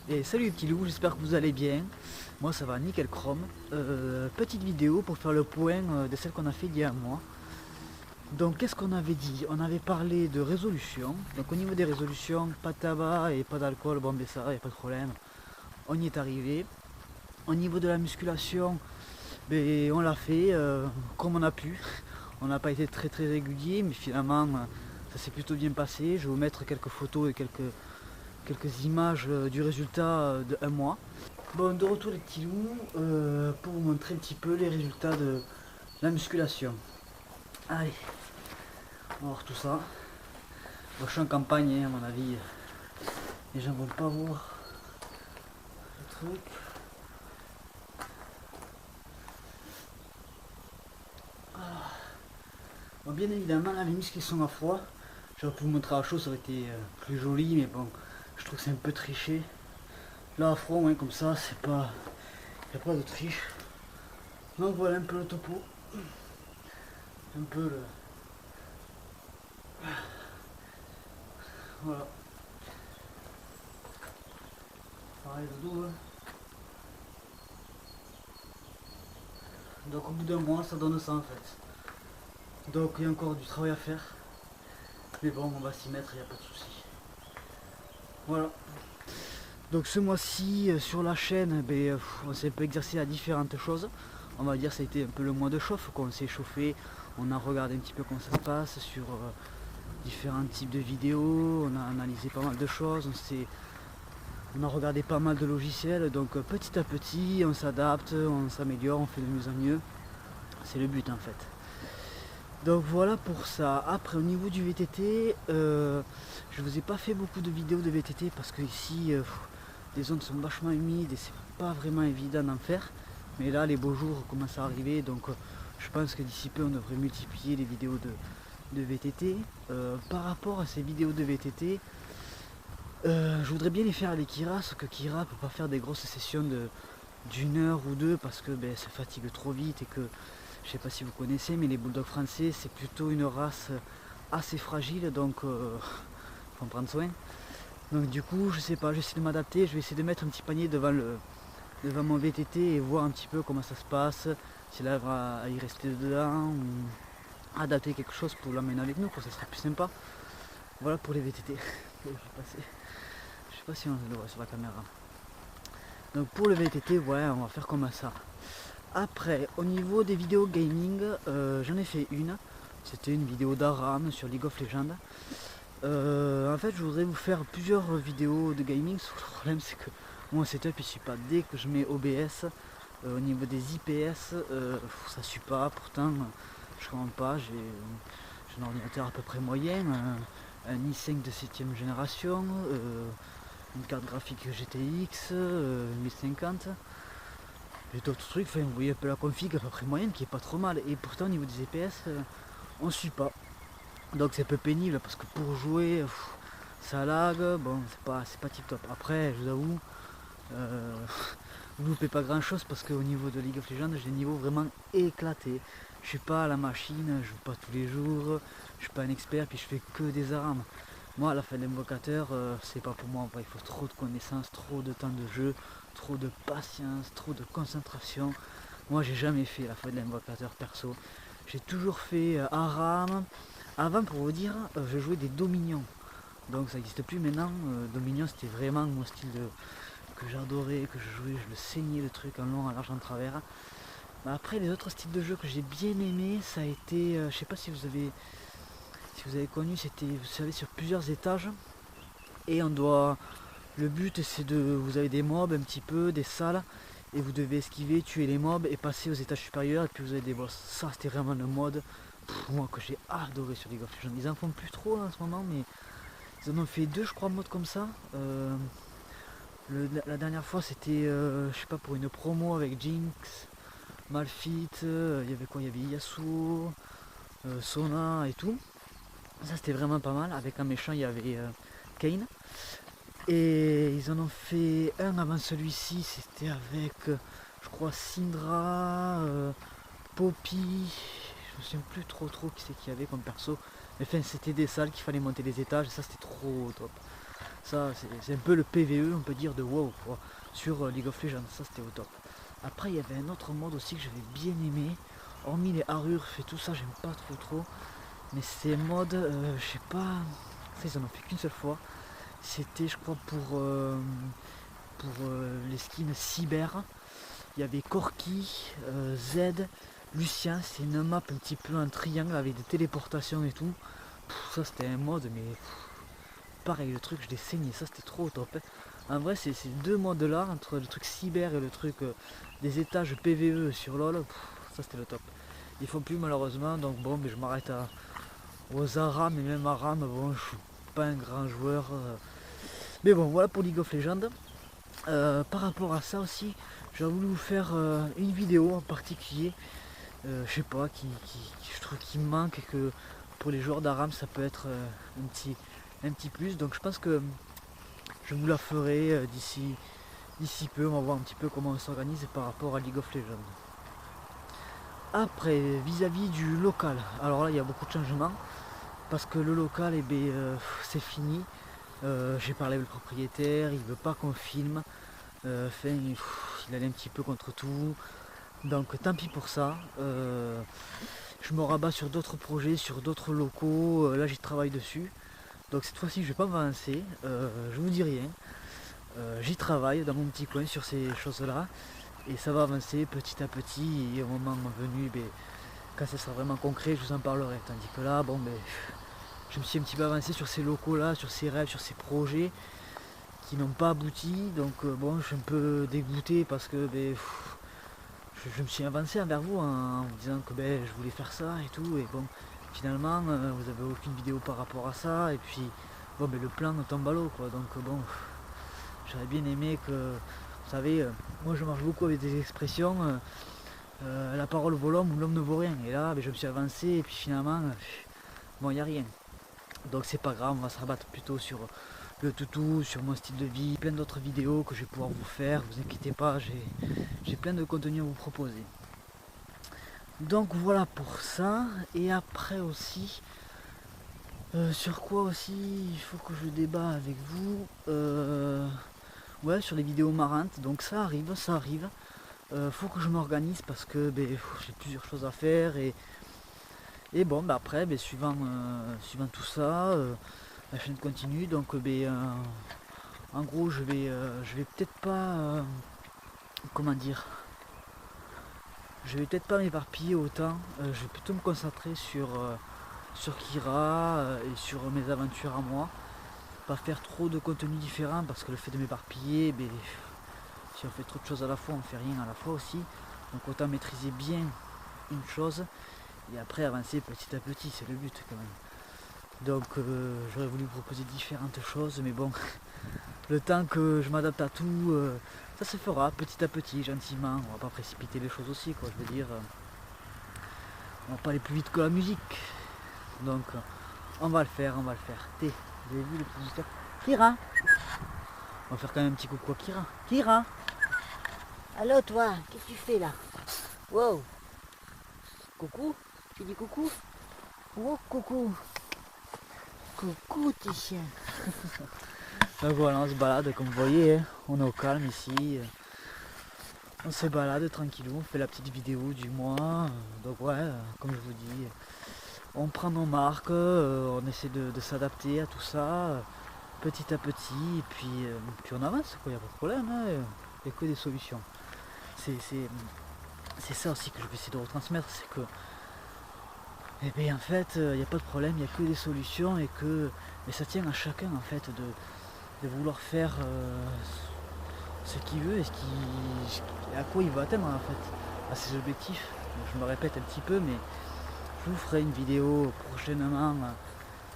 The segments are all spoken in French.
Et salut les petits loups, j'espère que vous allez bien. Moi ça va nickel chrome. Petite vidéo pour faire le point de celle qu'on a fait il y a un mois. Donc qu'est-ce qu'on avait dit? On avait parlé de résolution. Donc au niveau des résolutions, pas de tabac et pas d'alcool, bon ben ça, y a pas de problème. On y est arrivé. Au niveau de la musculation, ben, on l'a fait comme on a pu. On n'a pas été très régulier, mais finalement ça s'est plutôt bien passé. Je vais vous mettre quelques photos et quelques images du résultat de un mois. Bon, de retour les petits loups pour vous montrer un petit peu les résultats de la musculation. Allez, on va voir tout ça. Bon, je suis en campagne, hein, à mon avis, les gens vont pas voir le truc. Bon, bien évidemment, là, les muscles qui sont à froid. J'aurais pu vous montrer à chaud, ça aurait été plus joli, mais bon, je trouve que c'est un peu triché. Là, à froid, ouais, comme ça, c'est pas. Il n'y a pas de triche. Donc voilà un peu le topo. Un peu le. Voilà. Pareil le dos. Hein. Donc au bout d'un mois, ça donne ça en fait. Donc il y a encore du travail à faire. Mais bon, on va s'y mettre, il n'y a pas de souci. Voilà. Donc ce mois-ci, sur la chaîne, ben, on s'est un peu exercé à différentes choses. On va dire que ça a été un peu le mois de chauffe, quoi. On s'est chauffé, on a regardé un petit peu comment ça se passe sur différents types de vidéos, on a analysé pas mal de choses, on a regardé pas mal de logiciels, donc petit à petit on s'adapte, on s'améliore, on fait de mieux en mieux. C'est le but en fait. Donc voilà pour ça. Après au niveau du VTT, je vous ai pas fait beaucoup de vidéos de VTT parce que ici les zones sont vachement humides et c'est pas vraiment évident d'en faire. Mais là les beaux jours commencent à arriver, donc je pense que d'ici peu on devrait multiplier les vidéos de VTT. Par rapport à ces vidéos de VTT, je voudrais bien les faire avec Kira, sauf que Kira peut pas faire des grosses sessions d'une heure ou deux parce que ça fatigue trop vite et que je sais pas si vous connaissez, mais les bulldogs français c'est plutôt une race assez fragile, donc faut en prendre soin. Donc du coup je sais pas, j'essaie de m'adapter, je vais essayer de mettre un petit panier devant mon VTT et voir un petit peu comment ça se passe, s'il arrive à y rester dedans ou adapter quelque chose pour l'emmener avec nous, quoi, ça serait plus sympa. Voilà pour les VTT. Je sais pas si on le voit sur la caméra. Donc pour le VTT, ouais, on va faire comme ça. Après, au niveau des vidéos gaming, j'en ai fait une. C'était une vidéo d'Aram sur League of Legends. En fait, je voudrais vous faire plusieurs vidéos de gaming. Le problème, c'est que mon setup il suit pas. Dès que je mets OBS, au niveau des IPS, ça suit pas. Pourtant, je commande pas. J'ai un ordinateur à peu près moyen, un i5 de 7ème génération, une carte graphique GTX 1050 et d'autres trucs, enfin vous voyez un peu la config à peu près moyenne qui est pas trop mal, et pourtant au niveau des EPS on suit pas, donc c'est un peu pénible parce que pour jouer ça lag, bon c'est pas tip top. Après je vous avoue vous loupez pas grand chose parce qu'au niveau de League of Legends j'ai des niveaux vraiment éclatés. Je suis pas à la machine, je joue pas tous les jours, je suis pas un expert, puis je fais que des armes. Moi à la fin de l'invocateur c'est pas pour moi, il faut trop de connaissances, trop de temps de jeu, trop de patience, trop de concentration. Moi j'ai jamais fait la fin de l'invocateur perso. J'ai toujours fait Aram. Avant pour vous dire, je jouais des Dominions. Donc ça n'existe plus maintenant. Dominion c'était vraiment mon style que j'adorais, que je jouais, je le saignais le truc en long, en large, en travers. Mais après les autres styles de jeu que j'ai bien aimé, ça a été, je sais pas si vous avez connu, c'était, vous savez, sur plusieurs étages. Et on doit, le but c'est de, vous avez des mobs un petit peu, des salles, et vous devez esquiver, tuer les mobs et passer aux étages supérieurs, et puis vous avez des boss. Ça c'était vraiment le mode, moi que j'ai adoré sur League of Legends. Ils en font plus trop là, en ce moment, mais ils en ont fait deux je crois modes comme ça. La dernière fois c'était, je sais pas, pour une promo avec Jinx, Malphite, il y avait quoi, il y avait Yasuo, Sona et tout. Ça c'était vraiment pas mal. Avec un méchant il y avait Kane. Et ils en ont fait un avant celui-ci, c'était avec je crois Syndra, Poppy, je me souviens plus trop qui c'est qu'il y avait comme perso. Mais enfin c'était des salles qu'il fallait monter les étages et ça c'était trop top. Ça c'est un peu le PVE, on peut dire, de WoW quoi, sur League of Legends. Ça c'était au top. Après il y avait un autre mode aussi que j'avais bien aimé, hormis les armures et tout ça, j'aime pas trop, mais c'est mode, je sais pas, ça ils en ont fait qu'une seule fois. C'était je crois pour les skins cyber. Il y avait Corki, Z, Lucien, c'est une map un petit peu un triangle avec des téléportations et tout. Ça c'était un mode, mais pareil, le truc je l'ai saigné, ça c'était trop top. En vrai c'est ces deux modes là, entre le truc cyber et le truc des étages PVE sur LoL, ça c'était le top. Ils font plus malheureusement, donc bon, mais je m'arrête aux ARAM, et même ARAM, bon, je suis pas un grand joueur. Mais bon, voilà pour League of Legends. Par rapport à ça aussi, j'ai voulu vous faire une vidéo en particulier, je sais pas, je trouve qu'il me manque et que pour les joueurs d'ARAM ça peut être un petit plus. Donc je pense que je vous la ferai d'ici peu, on va voir un petit peu comment on s'organise par rapport à League of Legends. Après, vis-à-vis du local, alors là il y a beaucoup de changements, parce que le local, eh ben, c'est fini. J'ai parlé avec le propriétaire, il veut pas qu'on filme. Il allait un petit peu contre tout. Donc tant pis pour ça. Je me rabats sur d'autres projets, sur d'autres locaux. Là j'y travaille dessus. Donc cette fois-ci je vais pas m'avancer. Je vous dis rien. J'y travaille dans mon petit coin sur ces choses-là. Et ça va avancer petit à petit. Et au moment venu, ben, quand ça sera vraiment concret, je vous en parlerai. Tandis que là, bon ben, je me suis un petit peu avancé sur ces locaux-là, sur ces rêves, sur ces projets qui n'ont pas abouti. Donc bon, je suis un peu dégoûté parce que ben, je me suis avancé envers vous en vous disant que ben, je voulais faire ça et tout. Et bon, finalement, vous avez aucune vidéo par rapport à ça. Et puis, bon, ben, le plan tombe à l'eau quoi. Donc bon, j'aurais bien aimé que, vous savez, moi je marche beaucoup avec des expressions. La parole vaut l'homme ou l'homme ne vaut rien. Et là, ben, je me suis avancé et puis finalement, bon, il n'y a rien. Donc c'est pas grave, on va se rabattre plutôt sur le toutou, sur mon style de vie, plein d'autres vidéos que je vais pouvoir vous faire, vous inquiétez pas, j'ai plein de contenu à vous proposer. Donc voilà pour ça, et après aussi, sur quoi aussi il faut que je débat avec vous, ouais, sur les vidéos marrantes, donc ça arrive, faut que je m'organise parce que ben, j'ai plusieurs choses à faire et bon, bah après, ben, suivant tout ça, la chaîne continue. Donc, en gros, je vais peut-être pas, comment dire, je vais peut-être pas m'éparpiller autant. Je vais plutôt me concentrer sur Kira et sur mes aventures à moi. Pas faire trop de contenu différent parce que le fait de m'éparpiller, ben, si on fait trop de choses à la fois, on fait rien à la fois aussi. Donc autant maîtriser bien une chose. Et après avancer petit à petit, c'est le but quand même. Donc j'aurais voulu proposer différentes choses, mais bon, le temps que je m'adapte à tout, ça se fera petit à petit, gentiment. On va pas précipiter les choses aussi, quoi. Je veux dire, on va pas aller plus vite que la musique. Donc on va le faire. Vous avez vu le petit visiteur Kira. On va faire quand même un petit coucou à Kira. Kira. Allô toi, qu'est-ce que tu fais là? Wow. Coucou? Tu dis coucou? Oh coucou. Coucou tes chiens. Donc voilà, on se balade comme vous voyez, hein. On est au calme ici. On se balade tranquillou, on fait la petite vidéo du mois. Donc ouais, comme je vous dis, on prend nos marques, on essaie de s'adapter à tout ça, petit à petit, et puis on avance, il n'y a pas de problème, hein. Il n'y a que des solutions. C'est ça aussi que je vais essayer de retransmettre, c'est que eh bien, en fait, il n'y a pas de problème, il n'y a que des solutions et que mais ça tient à chacun en fait de vouloir faire ce qu'il veut et à quoi il veut atteindre en fait, à ses objectifs. Donc, je me répète un petit peu, mais je vous ferai une vidéo prochainement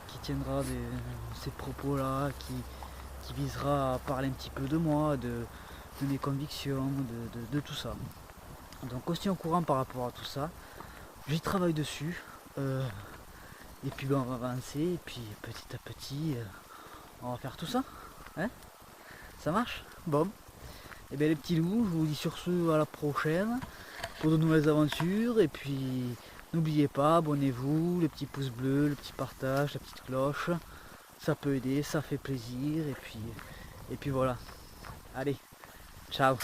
qui tiendra ces propos là, qui visera à parler un petit peu de moi, de mes convictions, de tout ça. Donc aussi au courant par rapport à tout ça, j'y travaille dessus, et puis on va avancer, et puis petit à petit, on va faire tout ça, hein. Ça marche? Bon, et bien les petits loups, je vous dis sur ce à la prochaine, pour de nouvelles aventures, et puis n'oubliez pas, abonnez-vous, le petit pouce bleu, le petit partage, la petite cloche, ça peut aider, ça fait plaisir et puis voilà. Allez, ciao.